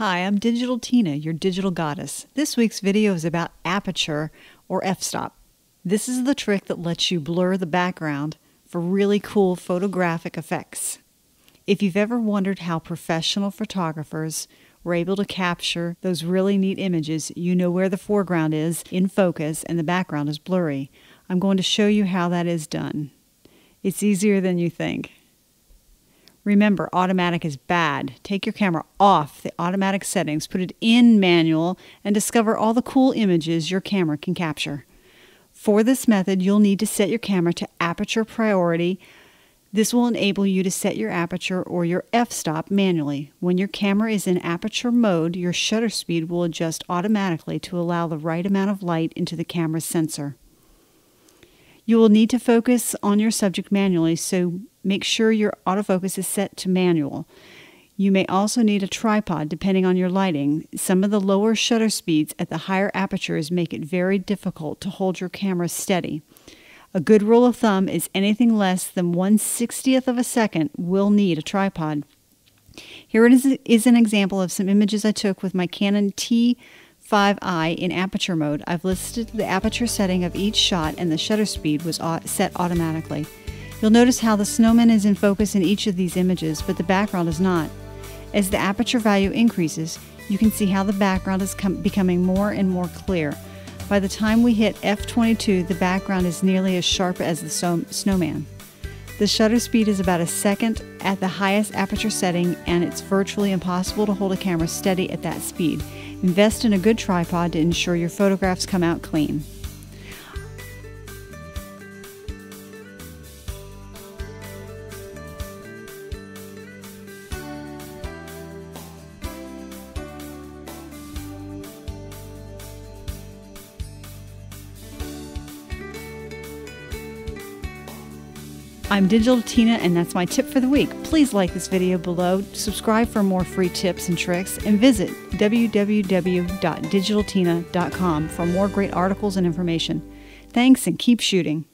Hi, I'm Digital Tina, your digital goddess. This week's video is about aperture, or f-stop. This is the trick that lets you blur the background for really cool photographic effects. If you've ever wondered how professional photographers were able to capture those really neat images, you know where the foreground is in focus and the background is blurry. I'm going to show you how that is done. It's easier than you think. Remember, automatic is bad. Take your camera off the automatic settings, put it in manual, and discover all the cool images your camera can capture. For this method, you'll need to set your camera to aperture priority. This will enable you to set your aperture or your f-stop manually. When your camera is in aperture mode, your shutter speed will adjust automatically to allow the right amount of light into the camera's sensor. You will need to focus on your subject manually, so make sure your autofocus is set to manual. You may also need a tripod depending on your lighting. Some of the lower shutter speeds at the higher apertures make it very difficult to hold your camera steady. A good rule of thumb is anything less than 1/60th of a second will need a tripod. Here it is an example of some images I took with my Canon T5i in aperture mode. I've listed the aperture setting of each shot and the shutter speed was set automatically. You'll notice how the snowman is in focus in each of these images, but the background is not. As the aperture value increases, you can see how the background is becoming more and more clear. By the time we hit f22, the background is nearly as sharp as the snowman. The shutter speed is about a second at the highest aperture setting, and it's virtually impossible to hold a camera steady at that speed. Invest in a good tripod to ensure your photographs come out clean. I'm Digital Tina, and that's my tip for the week. Please like this video below, subscribe for more free tips and tricks, and visit www.digitaltina.com for more great articles and information. Thanks, and keep shooting.